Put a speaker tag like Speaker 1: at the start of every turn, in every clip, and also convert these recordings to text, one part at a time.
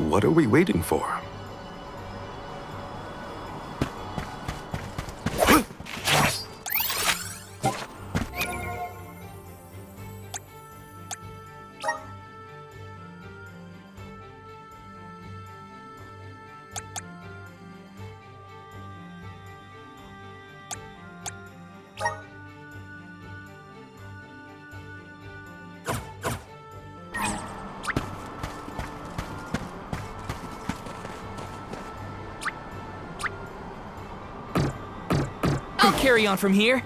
Speaker 1: What are we waiting for?
Speaker 2: I'll carry on from here.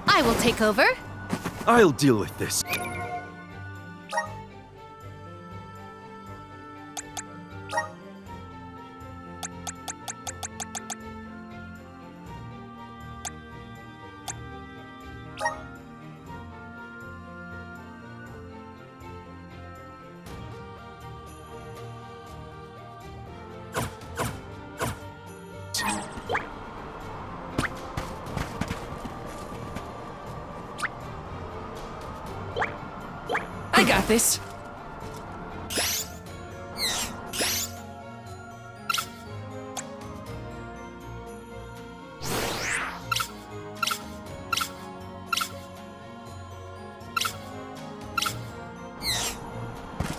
Speaker 3: I will take over.
Speaker 1: I'll deal with this.
Speaker 2: I got this.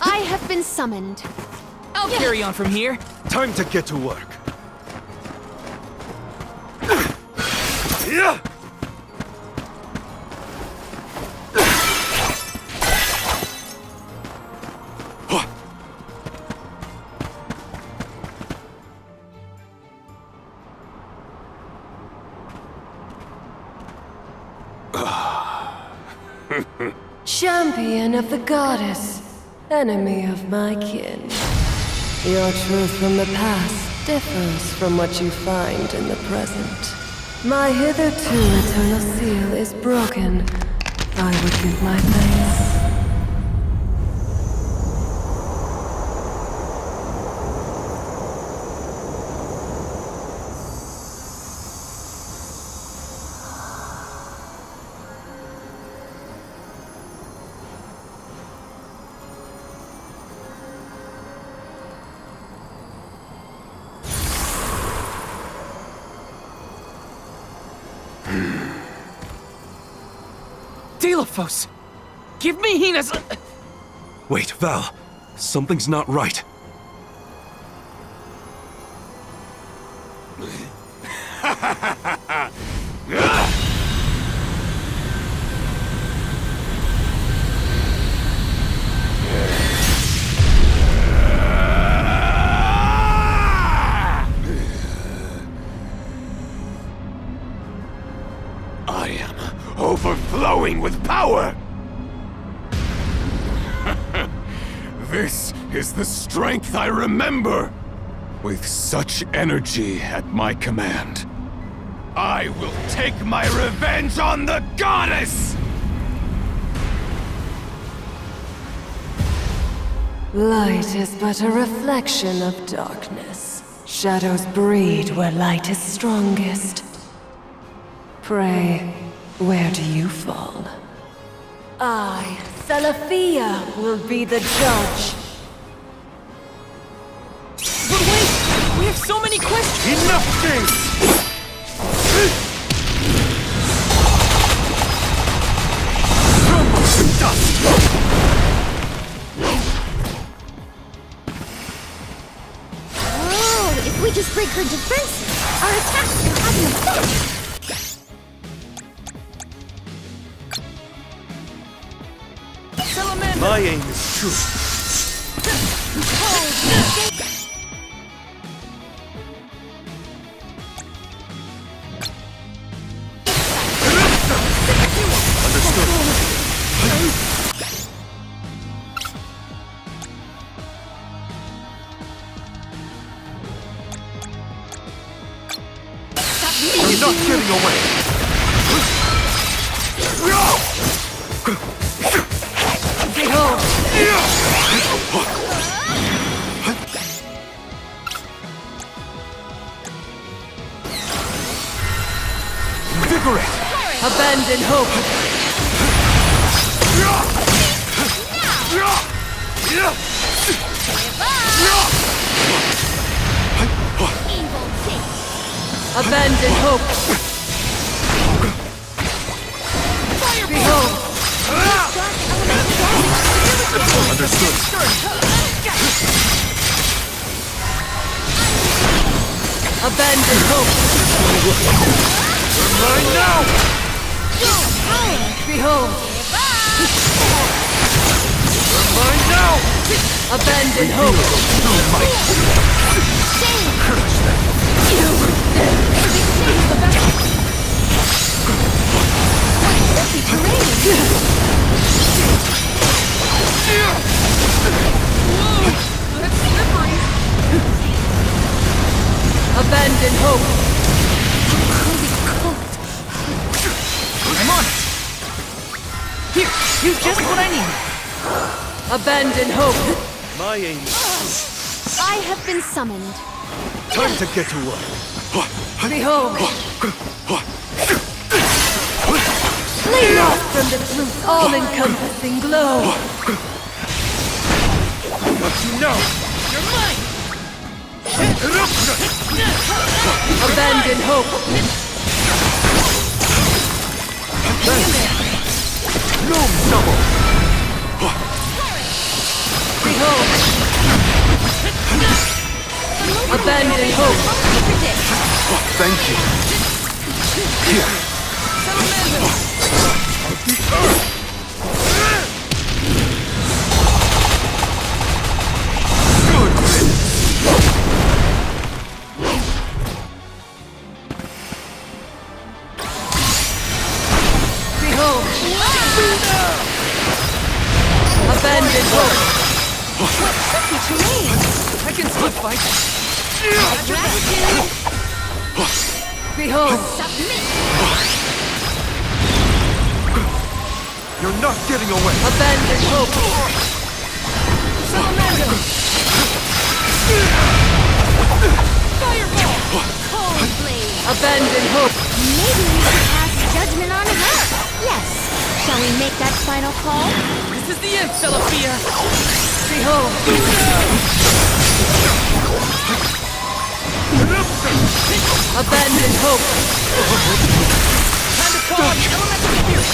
Speaker 3: I have been summoned.
Speaker 2: I'll carry on from here.
Speaker 1: Time to get to work. Yeah!
Speaker 4: Champion of the goddess, enemy of my kin. Your truth from the past differs from what you find in the present. My hitherto eternal seal is broken. I would give my thanks.
Speaker 2: Daelophos! Give me Hina's...
Speaker 1: Wait, Val. Something's not right.
Speaker 5: I am overflowing with power! This is the strength I remember! With such energy at my command, I will take my revenge on the goddess!
Speaker 4: Light is but a reflection of darkness. Shadows breed where light is strongest. Pray, where do you fall? I, Seraphia, will be the judge.
Speaker 2: But wait! We have so many questions!
Speaker 1: Enough games! Crumble to dust!
Speaker 3: Oh, if we just break her defenses, our attacks can have an effect.
Speaker 1: My aim is true. You're not getting away!
Speaker 2: Behold!
Speaker 1: Vigorate!
Speaker 2: Abandon hope!
Speaker 4: Abandon hope. Behold.
Speaker 1: Understood.
Speaker 4: Abandon hope.
Speaker 1: You're mine now!
Speaker 4: Behold.
Speaker 1: You're mine now!
Speaker 4: Abandon hope.
Speaker 1: No might! Crush them!
Speaker 4: Abandon hope.
Speaker 2: I'm on it. Here, here's just what I need.
Speaker 4: Abandon hope.
Speaker 1: My aim is
Speaker 3: I have been summoned.
Speaker 1: time to get to work.
Speaker 4: Behold. Lean not from the truth, all-encompassing glow.
Speaker 1: What you know?
Speaker 2: You're mine.
Speaker 4: Abandon hope.
Speaker 1: Gloom double!
Speaker 4: Behold. Abandon hope.
Speaker 1: Thank you. Here. Good riddance.
Speaker 4: Behold. Abandon hope.
Speaker 2: I can still fight.
Speaker 4: Behold.
Speaker 1: You're not getting away.
Speaker 4: Abandon hope.
Speaker 3: Cold blade.
Speaker 4: Abandon hope.
Speaker 3: Maybe we should pass judgment on her. Yes. Shall we make that final call?
Speaker 2: This is the end, Seraphia.
Speaker 4: Behold. Abandon hope.
Speaker 2: Time to call on the elemental spirit.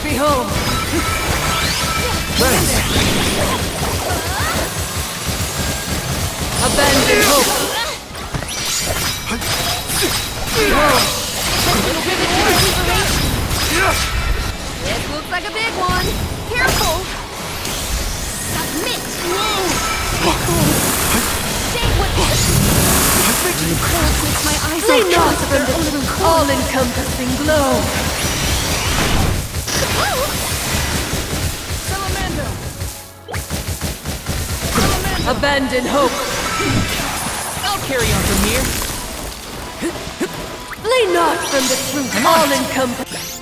Speaker 4: Behold. Abandon hope. Behold.
Speaker 3: This looks like a big one. Careful. Submit. Say what? Makes my eyes
Speaker 4: Lean
Speaker 3: so
Speaker 4: not from the truth, all-encompassing glow.
Speaker 2: Salamander.
Speaker 4: Abandon hope.
Speaker 2: I'll carry on from here.
Speaker 4: Lean not from the truth, all-encompassing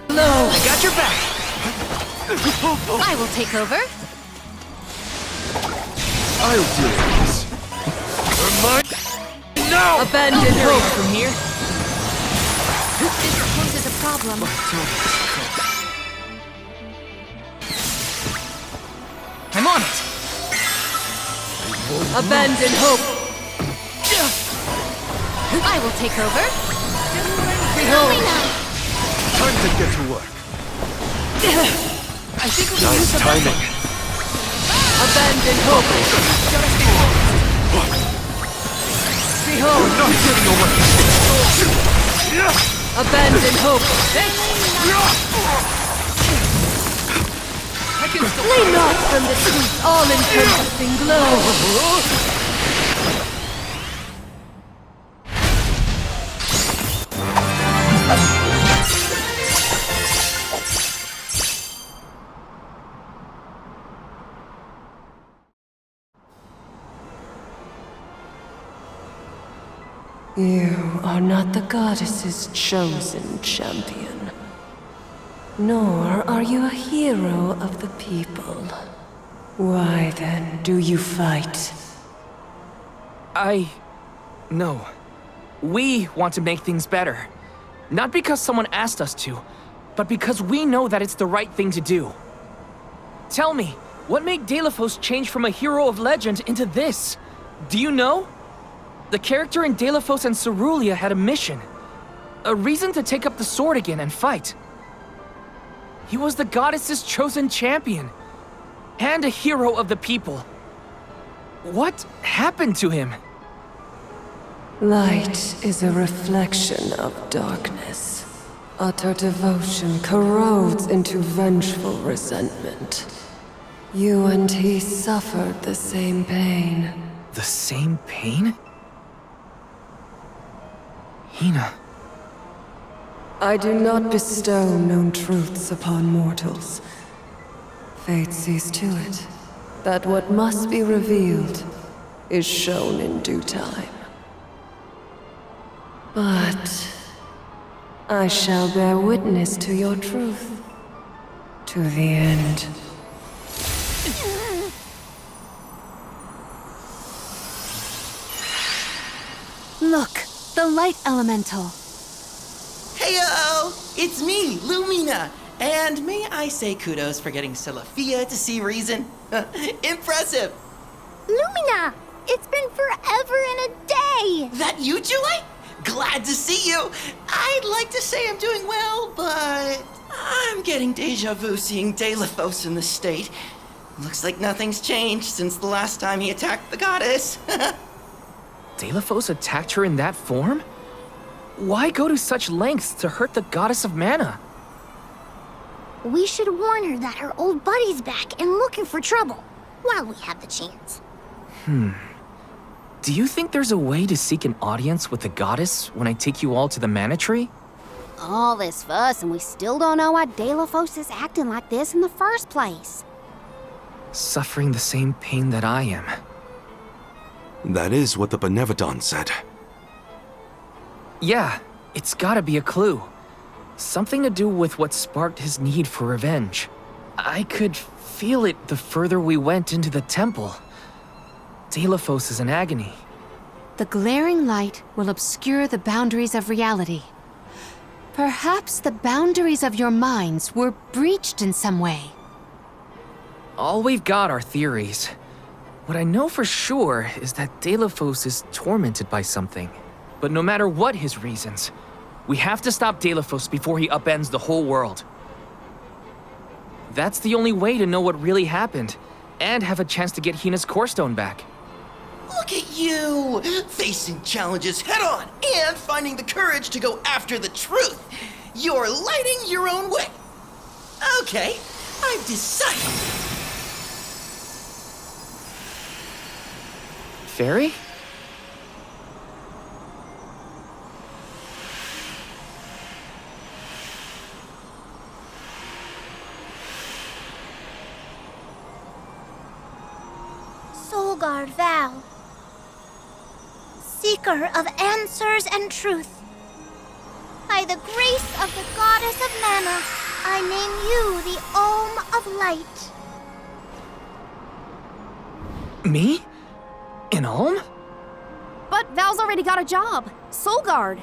Speaker 4: glow.
Speaker 2: I got your back.
Speaker 3: I will take over.
Speaker 1: I'll deal with this. You're mine now!
Speaker 4: Abandon hope.
Speaker 2: From here.
Speaker 3: This poses a problem.
Speaker 2: I'm on it.
Speaker 4: Abandon hope.
Speaker 3: I will take over.
Speaker 4: Behold.
Speaker 1: Time to get to work.
Speaker 2: I think we can use
Speaker 1: Nice
Speaker 2: some
Speaker 1: timing.
Speaker 4: Abandon hope. Behold.
Speaker 1: Not getting away.
Speaker 4: Abandon hope.
Speaker 2: I can still
Speaker 4: Lean not from the truth, all-encompassing glow. You are not the goddess's chosen champion. Nor are you a hero of the people. Why then do you fight?
Speaker 2: No. We want to make things better. Not because someone asked us to, but because we know that it's the right thing to do. Tell me, What made Daelophos change from a hero of legend into this? Do you know? The character in Daelophos and Seraphia had a mission. A reason to take up the sword again and fight. He was the goddess's chosen champion. And a hero of the people. What happened to him?
Speaker 4: Light is a reflection of darkness. Utter devotion corrodes into vengeful resentment. You and he suffered the same pain.
Speaker 2: The same pain? Hina.
Speaker 4: I do not bestow known truths upon mortals. Fate sees to it that what must be revealed is shown in due time. But I shall bear witness to your truth. To the end.
Speaker 6: Look, the light elemental.
Speaker 7: Heyo! It's me, Lumina! And may I say kudos for getting Seraphia to see reason? Impressive!
Speaker 3: Lumina! It's been forever and a day!
Speaker 7: That you, Julie? Glad to see you! I'd like to say I'm doing well, but I'm getting deja vu seeing Daelophos in the state. Looks like nothing's changed since the last time he attacked the goddess.
Speaker 2: Daelophos attacked her in that form? Why go to such lengths to hurt the goddess of mana?
Speaker 3: We should warn her that her old buddy's back and looking for trouble, while we have the chance.
Speaker 2: Do you think there's a way to seek an audience with the goddess when I take you all to the mana tree?
Speaker 3: All this fuss and we still don't know why Daelophos is acting like this in the first place.
Speaker 2: Suffering the same pain that I am.
Speaker 1: That is what the Benevodon said.
Speaker 2: Yeah, it's gotta be a clue. Something to do with what sparked his need for revenge. I could feel it the further we went into the temple. Daelophos is in agony.
Speaker 6: The glaring light will obscure the boundaries of reality. Perhaps the boundaries of your minds were breached in some way.
Speaker 2: All we've got are theories. What I know for sure is that Daelophos is tormented by something. But no matter what his reasons, we have to stop Daelophos before he upends the whole world. That's the only way to know what really happened, and have a chance to get Hina's core stone back.
Speaker 7: Look at you! Facing challenges head on and finding the courage to go after the truth. You're lighting your own way. Okay, I've decided.
Speaker 2: Fairy?
Speaker 3: Soulguard Val, seeker of answers and truth. By the grace of the goddess of mana, I name you the Alm of Light.
Speaker 2: Me? An Alm?
Speaker 6: But Val's already got a job. Soulguard.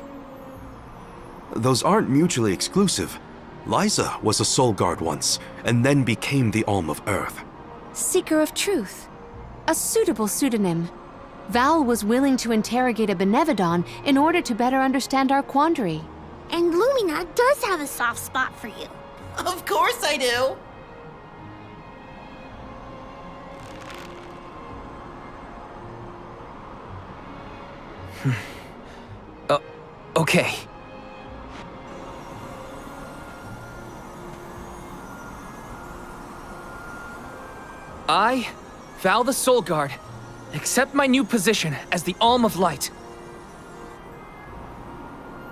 Speaker 1: Those aren't mutually exclusive. Liza was a soul guard once, and then became the Alm of Earth.
Speaker 6: Seeker of truth. A suitable pseudonym. Val was willing to interrogate a Benevodon in order to better understand our quandary.
Speaker 3: And Lumina does have a soft spot for you.
Speaker 7: Of course I do.
Speaker 2: Okay. I, Val the Soul Guard, accept my new position as the Alm of Light.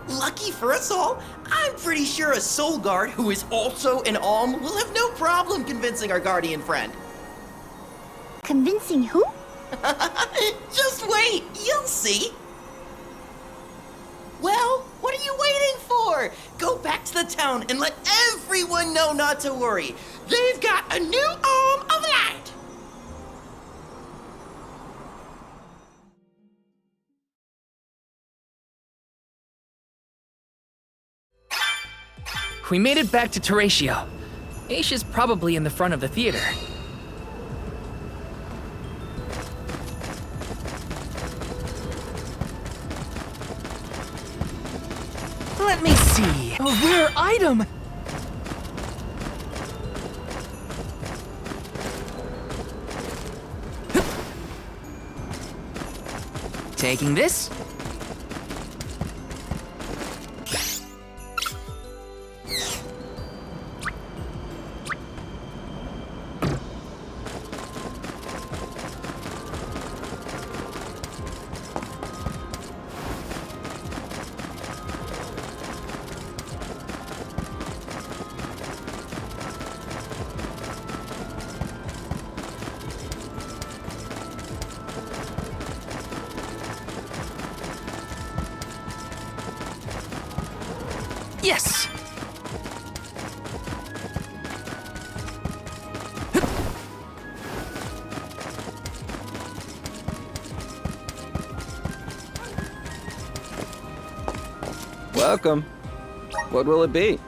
Speaker 7: Lucky for us all, I'm pretty sure a soul guard who is also an alm will have no problem convincing our guardian friend.
Speaker 3: Convincing who?
Speaker 7: Just wait, you'll see. Well, what are you waiting for? Go back to the town and let everyone know not to worry. They've got a new Alm of Light.
Speaker 2: We made it back to Seraphia. Aisha's probably in the front of the theater. A rare item! Taking this. Yes!
Speaker 8: Welcome. What will it be?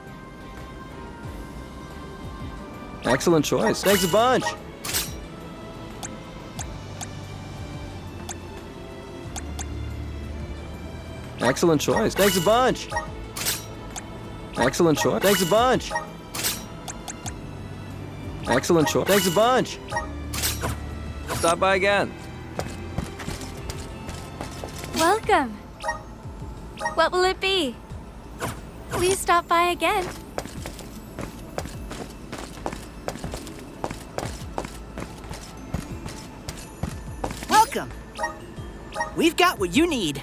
Speaker 8: Excellent choice. Thanks a bunch. Excellent choice. Thanks a bunch. Excellent choice. Thanks a bunch. Excellent choice. Thanks a bunch. Stop by again.
Speaker 3: Welcome. What will it be? Please stop by again.
Speaker 9: Welcome. We've got what you need.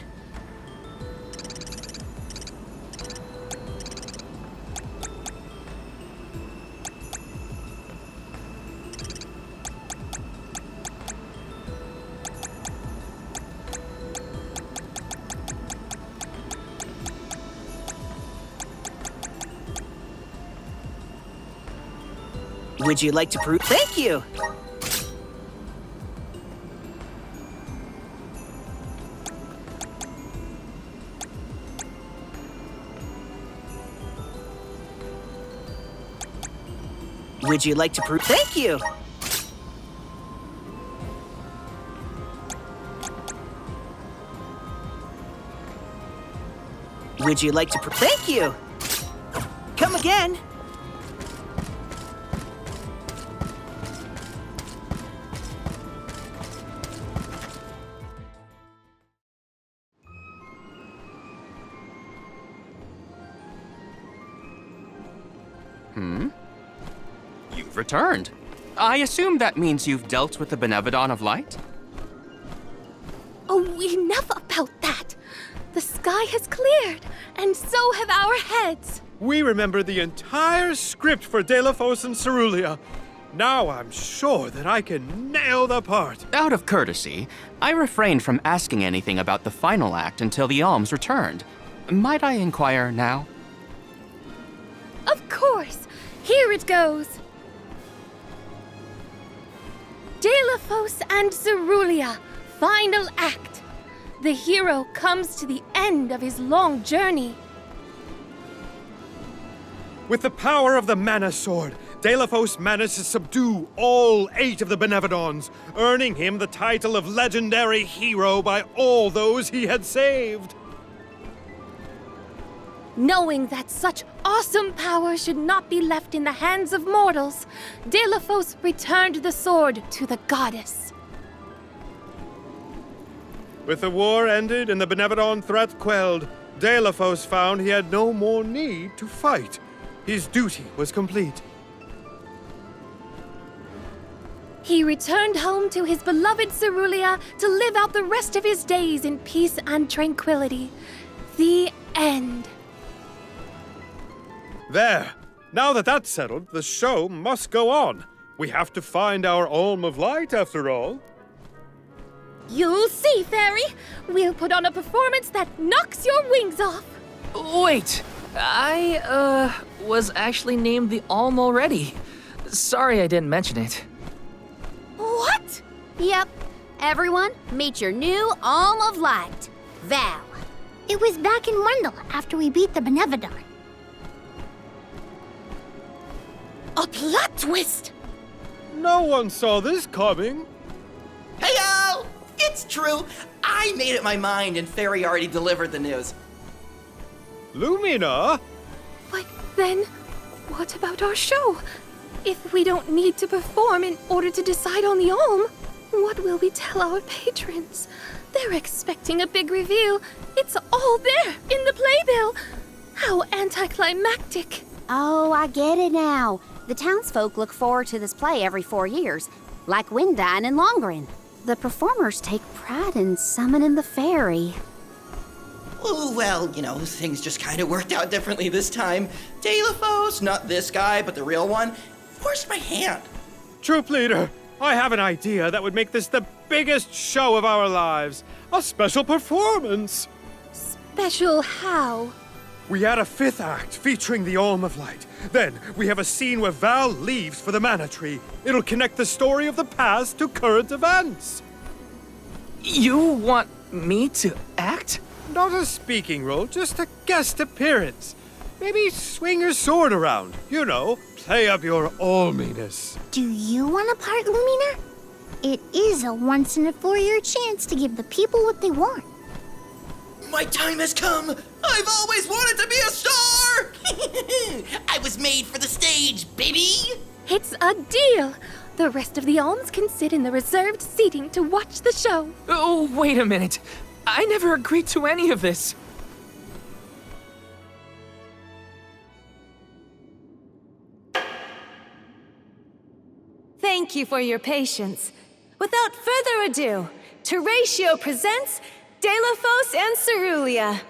Speaker 9: Would you like to prove? Thank you! Would you like to prove? Thank you! Would you like to prove? Thank you! Come again!
Speaker 10: You've returned. I assume that means you've dealt with the Benevodon of Light?
Speaker 3: Oh, enough about that! The sky has cleared, and so have our heads.
Speaker 11: We remember the entire script for Daelophos and Cerulia. Now I'm sure that I can nail the part.
Speaker 10: Out of courtesy, I refrained from asking anything about the final act until the alms returned. Might I inquire now?
Speaker 3: Of course! Here it goes! Daelophos and Cerulia, final act. The hero comes to the end of his long journey.
Speaker 11: With the power of the Mana Sword, Daelophos managed to subdue all 8 of the Benevodons, earning him the title of legendary hero by all those he had saved.
Speaker 3: Knowing that such awesome power should not be left in the hands of mortals, Daelophos returned the sword to the goddess.
Speaker 11: With the war ended and the Benevodon threat quelled, Daelophos found he had no more need to fight. His duty was complete.
Speaker 3: He returned home to his beloved Cerulia to live out the rest of his days in peace and tranquility. The end.
Speaker 11: There. Now that that's settled, the show must go on. We have to find our Alm of Light, after all.
Speaker 3: You'll see, Fairy. We'll put on a performance that knocks your wings off.
Speaker 2: Wait! I, was actually named the Alm already. Sorry I didn't mention it.
Speaker 3: What?
Speaker 12: Yep. Everyone, meet your new Alm of Light, Val.
Speaker 3: It was back in Wendell after we beat the Benevodon. A plot twist!
Speaker 11: No one saw this coming.
Speaker 7: Heyo! It's true! I made up my mind and Fairy already delivered the news.
Speaker 11: Lumina?
Speaker 3: Then, what about our show? If we don't need to perform in order to decide on the Alm, what will we tell our patrons? They're expecting a big reveal. It's all there in the playbill. How anticlimactic.
Speaker 12: Oh, I get it now. The townsfolk look forward to this play every 4 years, like Windine and Longren. The performers take pride in summoning the fairy.
Speaker 7: Oh, well, things just kind of worked out differently this time. Daelophos, not this guy, but the real one, forced my hand.
Speaker 11: Troop leader, I have an idea that would make this the biggest show of our lives. A special performance.
Speaker 3: Special how?
Speaker 11: We add a 5th act featuring the Alm of Light. Then we have a scene where Val leaves for the Mana Tree. It'll connect the story of the past to current events.
Speaker 2: You want me to act?
Speaker 11: Not a speaking role, just a guest appearance. Maybe swing your sword around. Play up your alminess.
Speaker 13: Do you want a part, Lumina? It is a once-in-a-4-year chance to give the people what they want.
Speaker 7: My time has come! I've always wanted to be a star! I was made for the stage, baby!
Speaker 3: It's a deal! The rest of the alms can sit in the reserved seating to watch the show.
Speaker 2: Oh, wait a minute. I never agreed to any of this.
Speaker 14: Thank you for your patience. Without further ado, Teratio presents Daelophos and Cerulia.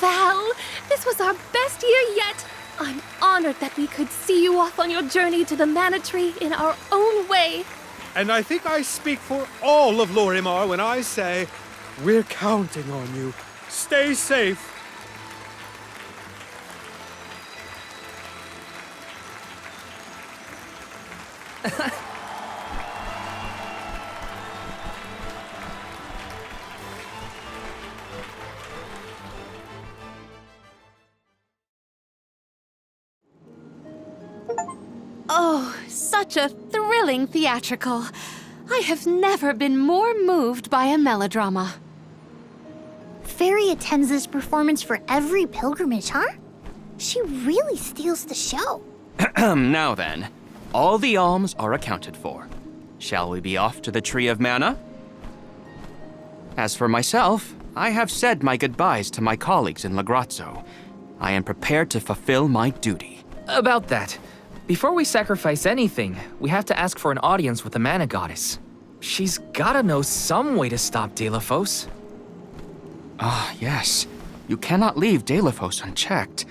Speaker 3: Val, this was our best year yet. I'm honored that we could see you off on your journey to the Mana Tree in our own way.
Speaker 11: And I think I speak for all of Lorimar when I say, we're counting on you. Stay safe.
Speaker 6: Oh, such a thrilling theatrical. I have never been more moved by a melodrama.
Speaker 13: Fairy attends this performance for every pilgrimage, huh? She really steals the show.
Speaker 10: Now then, all the alms are accounted for. Shall we be off to the Tree of Mana? As for myself, I have said my goodbyes to my colleagues in Lagrazzo. I am prepared to fulfill my duty.
Speaker 2: About that, before we sacrifice anything, we have to ask for an audience with the Mana Goddess. She's gotta know some way to stop Daelophos.
Speaker 10: Ah, yes. You cannot leave Daelophos unchecked.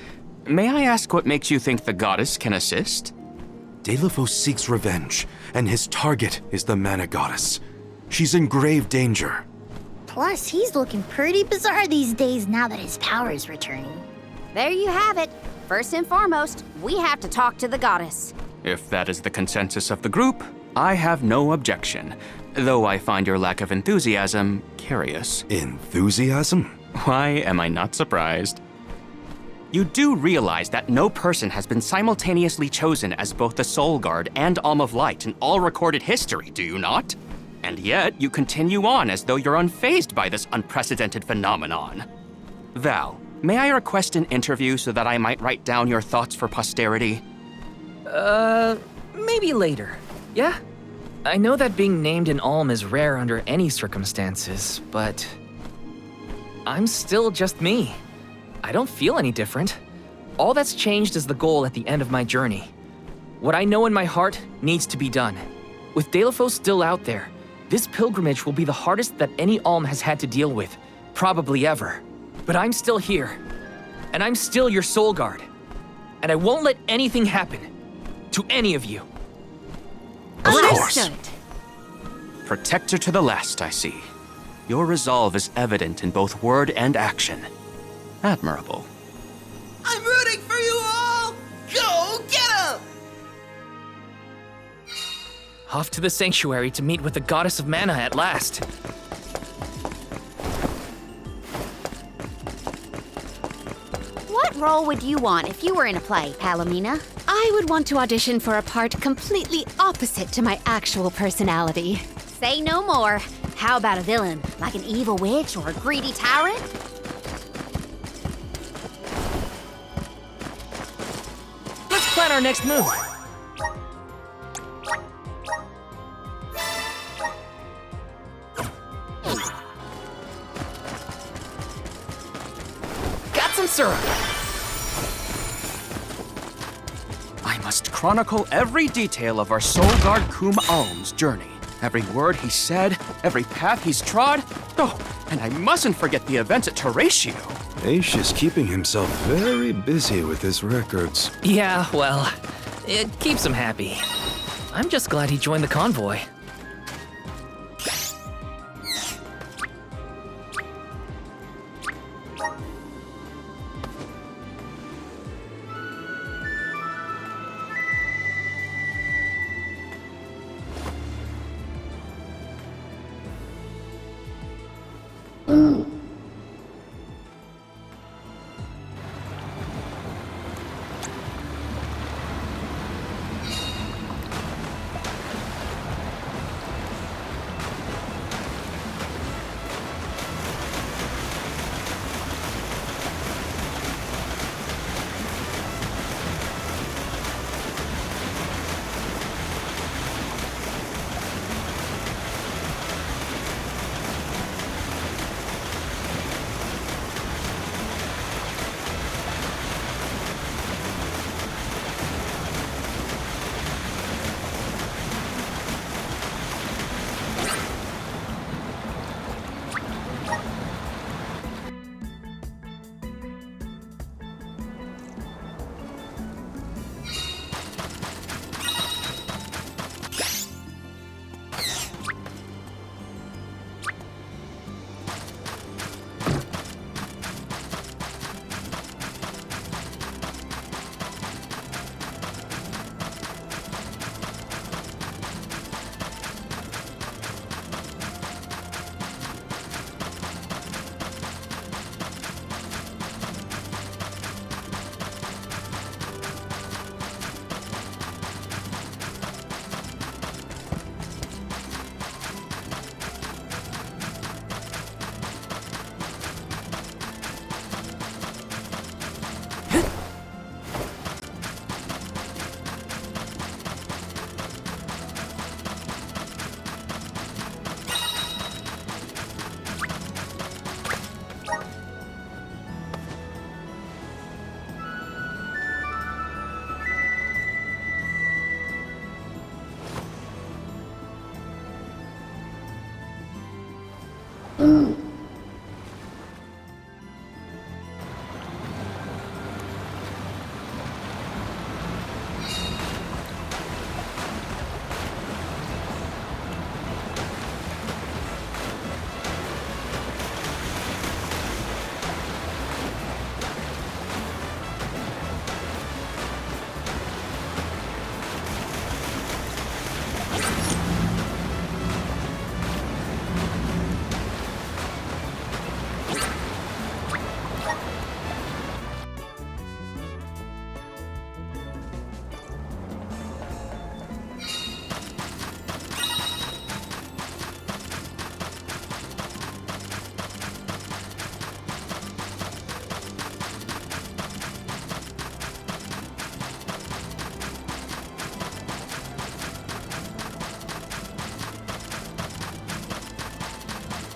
Speaker 10: May I ask what makes you think the goddess can assist?
Speaker 1: Daelophos seeks revenge, and his target is the Mana Goddess. She's in grave danger.
Speaker 13: Plus, he's looking pretty bizarre these days now that his power is returning.
Speaker 12: There you have it. First and foremost, we have to talk to the goddess.
Speaker 10: If that is the consensus of the group, I have no objection, though I find your lack of enthusiasm curious.
Speaker 1: Enthusiasm?
Speaker 10: Why am I not surprised? You do realize that no person has been simultaneously chosen as both the Soul Guard and Alm of Light in all recorded history, do you not? And yet, you continue on as though you're unfazed by this unprecedented phenomenon. Val, may I request an interview so that I might write down your thoughts for posterity?
Speaker 2: Maybe later. Yeah? I know that being named an Alm is rare under any circumstances, but I'm still just me. I don't feel any different. All that's changed is the goal at the end of my journey. What I know in my heart needs to be done. With Daelophos still out there, this pilgrimage will be the hardest that any Alm has had to deal with, probably ever. But I'm still here, and I'm still your Soul Guard. And I won't let anything happen to any of you.
Speaker 6: Understood.
Speaker 10: Protector to the last, I see. Your resolve is evident in both word and action. Admirable.
Speaker 7: I'm rooting for you all! Go get 'em!
Speaker 2: Off to the sanctuary to meet with the goddess of mana at last.
Speaker 12: What role would you want if you were in a play, Palomina?
Speaker 6: I would want to audition for a part completely opposite to my actual personality.
Speaker 12: Say no more. How about a villain, like an evil witch or a greedy tyrant?
Speaker 2: Let's plan our next move. Got some syrup.
Speaker 10: I must chronicle every detail of our Soul Guard Kum Alm's journey. Every word he said, every path he's trod. Oh, and I mustn't forget the events at Teratio.
Speaker 1: Aish is keeping himself very busy with his records.
Speaker 2: Yeah, well, it keeps him happy. I'm just glad he joined the convoy.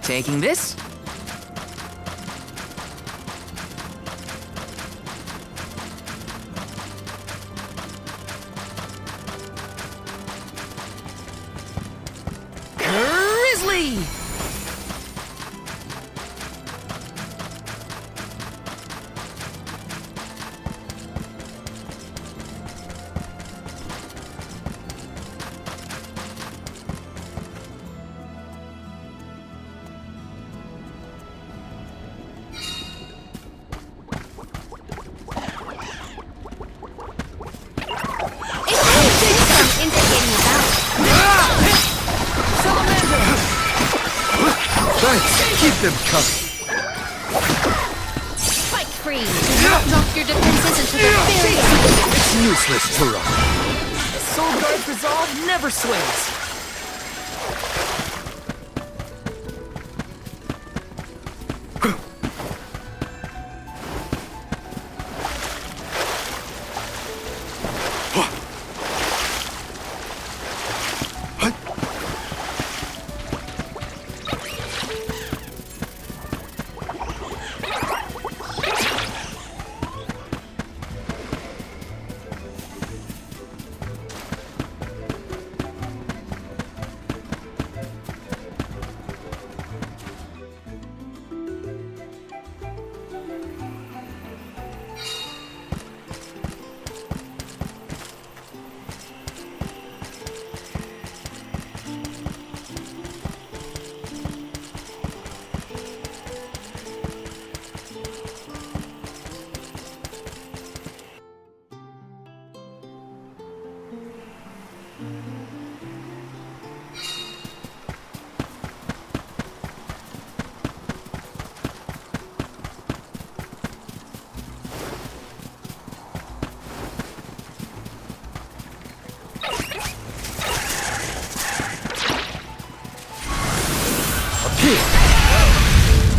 Speaker 2: Taking this. Grizzly!
Speaker 1: Thanks. Keep them coming.
Speaker 3: Spike freeze! Do not drop your defenses into the very...
Speaker 1: It's useless to run.
Speaker 2: Soul Guard's resolve never sways.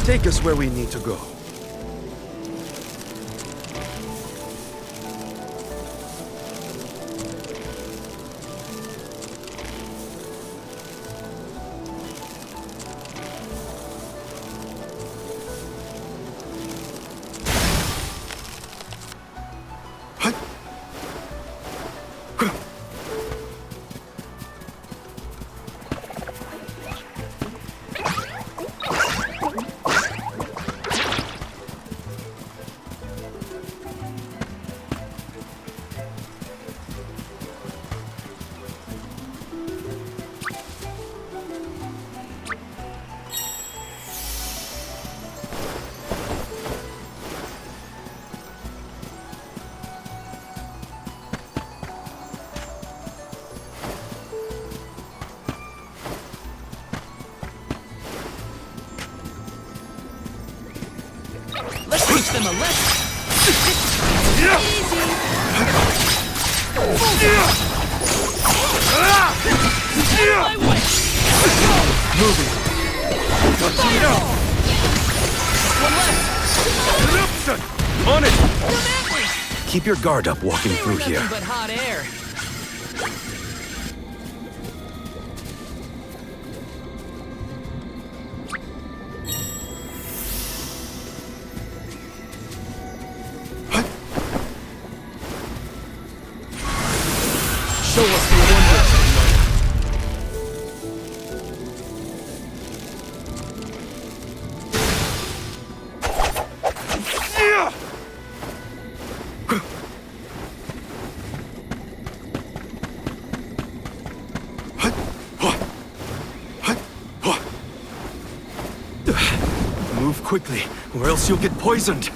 Speaker 1: Take us where we need to go.
Speaker 2: Let's teach them a lesson.
Speaker 1: Moving. On it! Keep your guard up walking through here.
Speaker 2: But hot air.
Speaker 1: Show us the wonders. Move quickly, or else you'll get poisoned.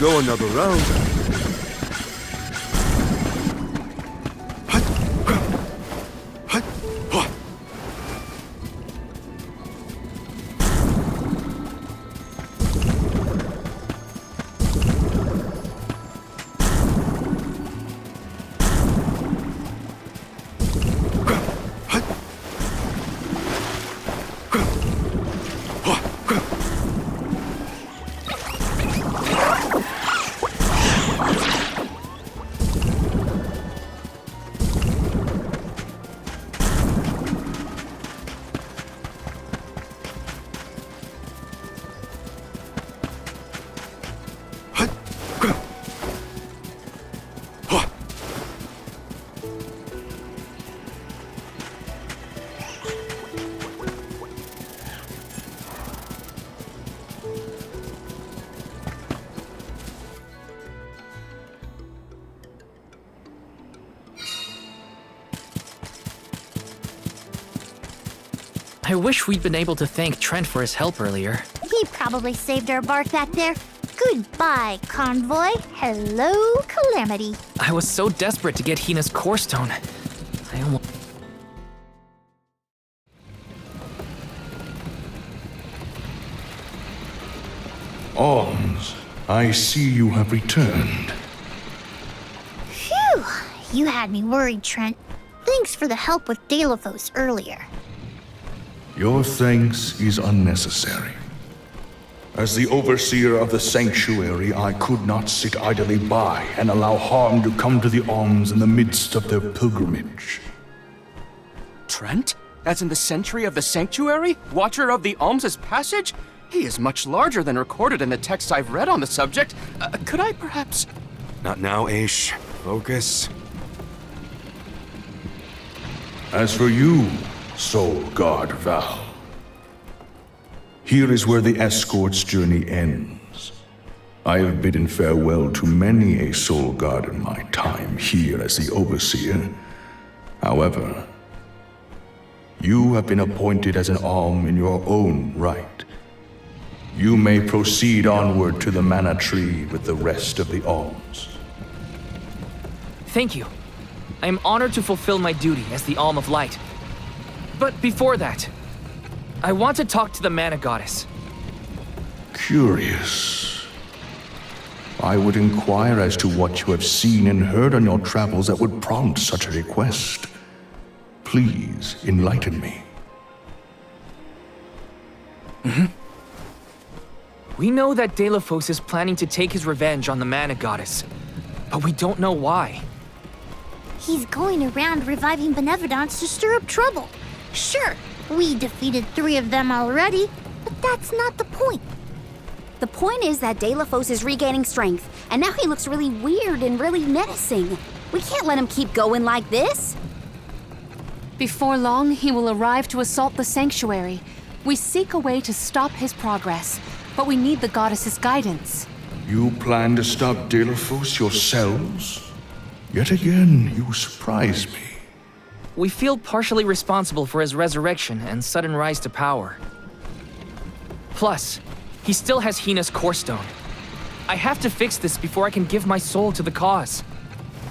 Speaker 1: go another round.
Speaker 2: I wish we'd been able to thank Trent for his help earlier.
Speaker 13: He probably saved our bark back there. Goodbye, convoy. Hello, Calamity.
Speaker 2: I was so desperate to get Hina's core stone. I almost...
Speaker 15: Alms, I see you have returned.
Speaker 13: Phew! You had me worried, Trent. Thanks for the help with Daelophos earlier.
Speaker 15: Your thanks is unnecessary. As the overseer of the sanctuary, I could not sit idly by and allow harm to come to the Alms in the midst of their pilgrimage.
Speaker 10: Trent? As in the sentry of the sanctuary? Watcher of the Alms' passage? He is much larger than recorded in the texts I've read on the subject. Could I perhaps...
Speaker 1: Not now, Aish. Focus.
Speaker 15: As for you, Soul Guard Val, here is where the escort's journey ends. I have bidden farewell to many a Soul Guard in my time here as the Overseer. However, you have been appointed as an Alm in your own right. You may proceed onward to the Mana Tree with the rest of the Alms.
Speaker 2: Thank you. I am honored to fulfill my duty as the Alm of Light. But before that, I want to talk to the Mana Goddess.
Speaker 15: Curious. I would inquire as to what you have seen and heard on your travels that would prompt such a request. Please enlighten me.
Speaker 2: We know that Daelophos is planning to take his revenge on the Mana Goddess, but we don't know why.
Speaker 13: He's going around reviving benevolence to stir up trouble. Sure, we defeated 3 of them already, but that's not the point.
Speaker 12: The point is that Daelophos is regaining strength, and now he looks really weird and really menacing. We can't let him keep going like this.
Speaker 6: Before long, he will arrive to assault the sanctuary. We seek a way to stop his progress, but we need the goddess's guidance.
Speaker 15: You plan to stop Daelophos yourselves? Yet again, you surprise me.
Speaker 2: We feel partially responsible for his resurrection and sudden rise to power. Plus, he still has Hina's core stone. I have to fix this before I can give my soul to the cause.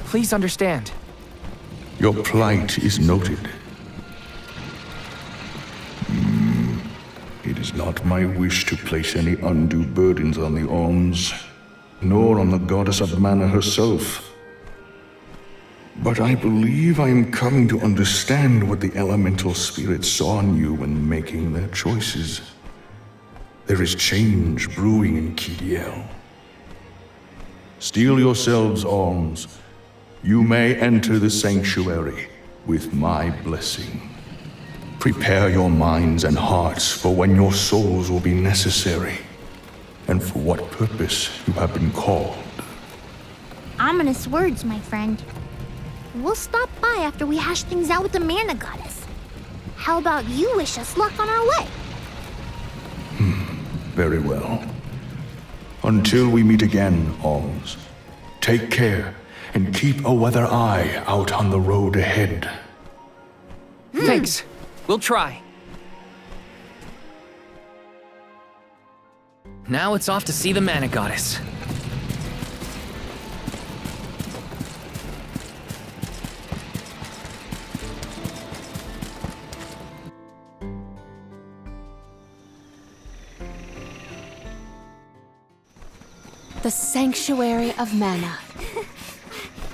Speaker 2: Please understand.
Speaker 15: Your plight is noted. It is not my wish to place any undue burdens on the Alms, nor on the goddess of mana herself. But I believe I am coming to understand what the elemental spirits saw in you when making their choices. There is change brewing in Kidiel. Steel yourselves, Alms. You may enter the sanctuary with my blessing. Prepare your minds and hearts for when your souls will be necessary, and for what purpose you have been called.
Speaker 13: Ominous words, my friend. We'll stop by after we hash things out with the Mana Goddess. How about you wish us luck on our way?
Speaker 15: Very well. Until we meet again, Alms, take care and keep a weather eye out on the road ahead.
Speaker 2: Thanks. We'll try. Now it's off to see the Mana Goddess.
Speaker 6: The Sanctuary of Mana.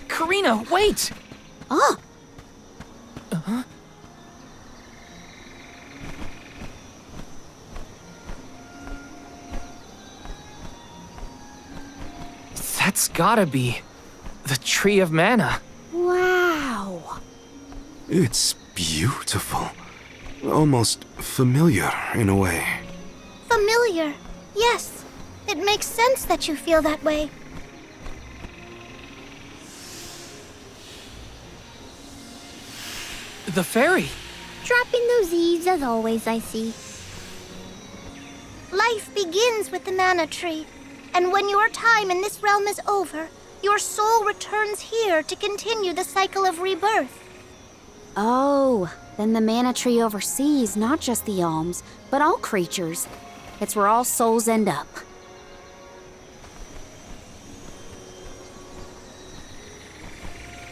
Speaker 2: Karina, wait!
Speaker 12: Oh!
Speaker 2: Uh-huh. That's gotta be the Tree of Mana.
Speaker 12: Wow!
Speaker 1: It's beautiful. Almost familiar in a way.
Speaker 13: Familiar. Yes. It makes sense that you feel that way.
Speaker 2: The fairy.
Speaker 13: Dropping those eaves as always, I see. Life begins with the mana tree, and when your time in this realm is over, your soul returns here to continue the cycle of rebirth.
Speaker 12: Oh, then the mana tree oversees not just the alms, but all creatures. It's where all souls end up.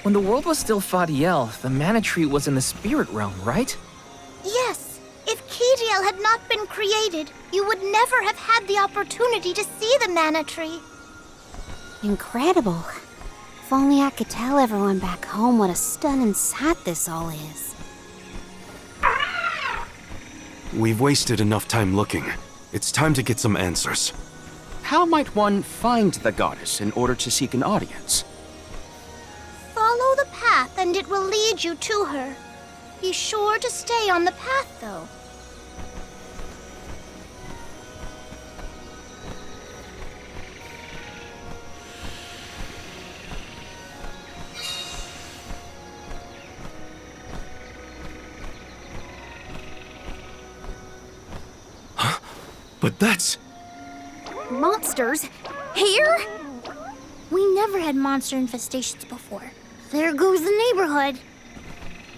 Speaker 2: When the world was still Fadiel, the mana tree was in the spirit realm, right?
Speaker 13: Yes. If Kidiel had not been created, you would never have had the opportunity to see the mana tree.
Speaker 12: Incredible. If only I could tell everyone back home what a stunning sight this all is.
Speaker 1: We've wasted enough time looking. It's time to get some answers.
Speaker 10: How might one find the goddess in order to seek an audience?
Speaker 13: Follow the path and it will lead you to her. Be sure to stay on the path, though.
Speaker 1: But that's...
Speaker 12: Monsters? Here?
Speaker 13: We never had monster infestations before. There goes the neighborhood.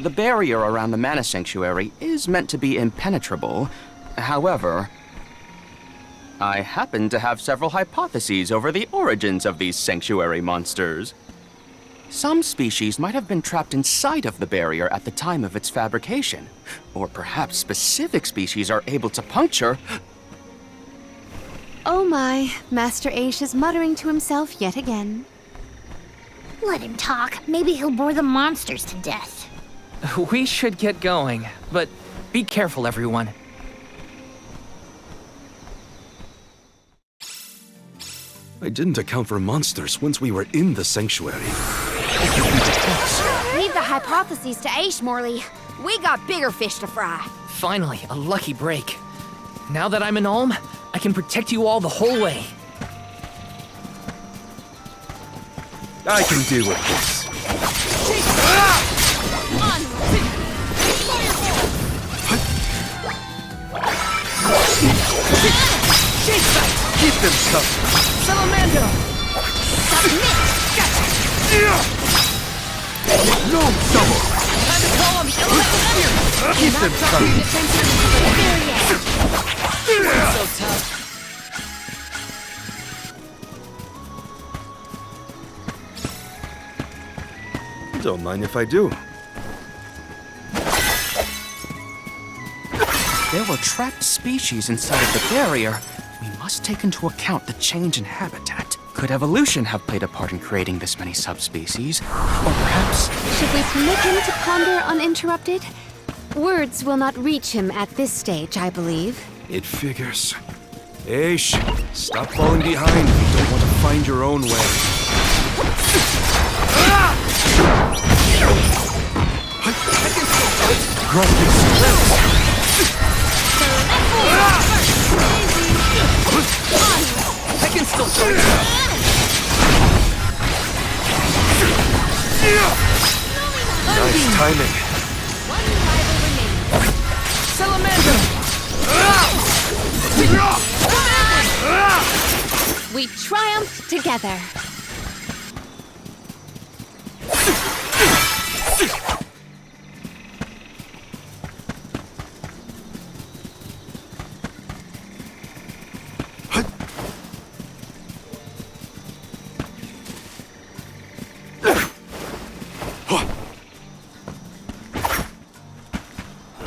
Speaker 10: The barrier around the Mana Sanctuary is meant to be impenetrable. However, I happen to have several hypotheses over the origins of these sanctuary monsters. Some species might have been trapped inside of the barrier at the time of its fabrication. Or perhaps specific species are able to puncture...
Speaker 6: Oh my, Master Aish is muttering to himself yet again.
Speaker 13: Let him talk. Maybe he'll bore the monsters to death.
Speaker 2: We should get going, but be careful, everyone.
Speaker 1: I didn't account for monsters once we were in the sanctuary.
Speaker 12: Leave the hypotheses to Aish, Morley. We got bigger fish to fry.
Speaker 2: Finally, a lucky break. Now that I'm an Alm, I can protect you all the whole way.
Speaker 1: I can deal with this.
Speaker 2: Keep them covered. Salamando!
Speaker 1: No trouble!
Speaker 2: Time to call on the elemental sphere!
Speaker 1: Keep them covered.
Speaker 2: So tough.
Speaker 1: Don't mind if I do.
Speaker 10: There were trapped species inside of the barrier. We must take into account the change in habitat. Could evolution have played a part in creating this many subspecies? Or perhaps...
Speaker 6: Should we permit him to ponder uninterrupted? Words will not reach him at this stage, I believe.
Speaker 1: It figures. Aish, stop falling behind if you don't want to find your own way. Grab this.
Speaker 2: I can still throw it.
Speaker 1: Nice timing.
Speaker 2: Salamander!
Speaker 6: We triumphed together.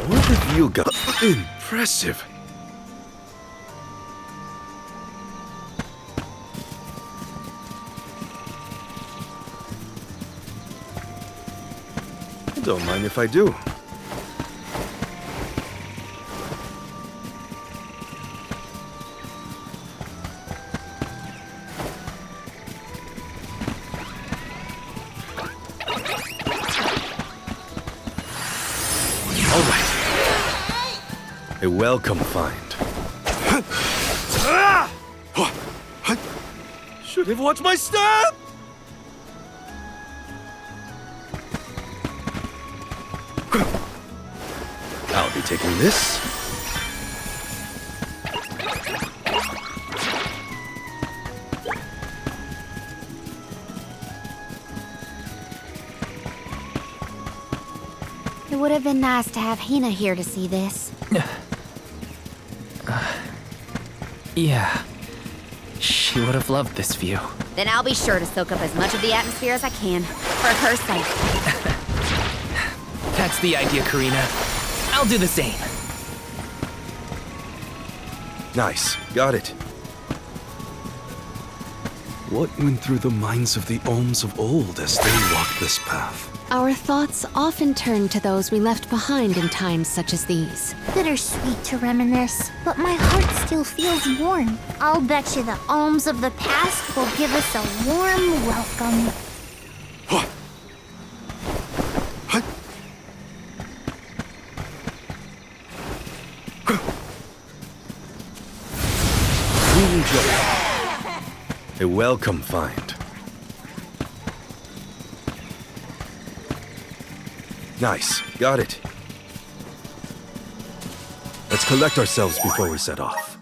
Speaker 1: What have you got? Impressive. Don't mind if I do. All right. A welcome find. Should have watched my step! I'll be taking this.
Speaker 12: It would have been nice to have Hina here to see this.
Speaker 2: Yeah. She would have loved this view.
Speaker 12: Then I'll be sure to soak up as much of the atmosphere as I can, for her sake.
Speaker 2: That's the idea, Karina. I'll do the same.
Speaker 1: Nice. Got it. What went through the minds of the Alms of old as they walked this path?
Speaker 6: Our thoughts often turn to those we left behind in times such as these.
Speaker 13: Bittersweet to reminisce, but my heart still feels warm. I'll bet you the alms of the past will give us a warm welcome.
Speaker 1: A welcome find. Nice. Got it. Let's collect ourselves before we set off.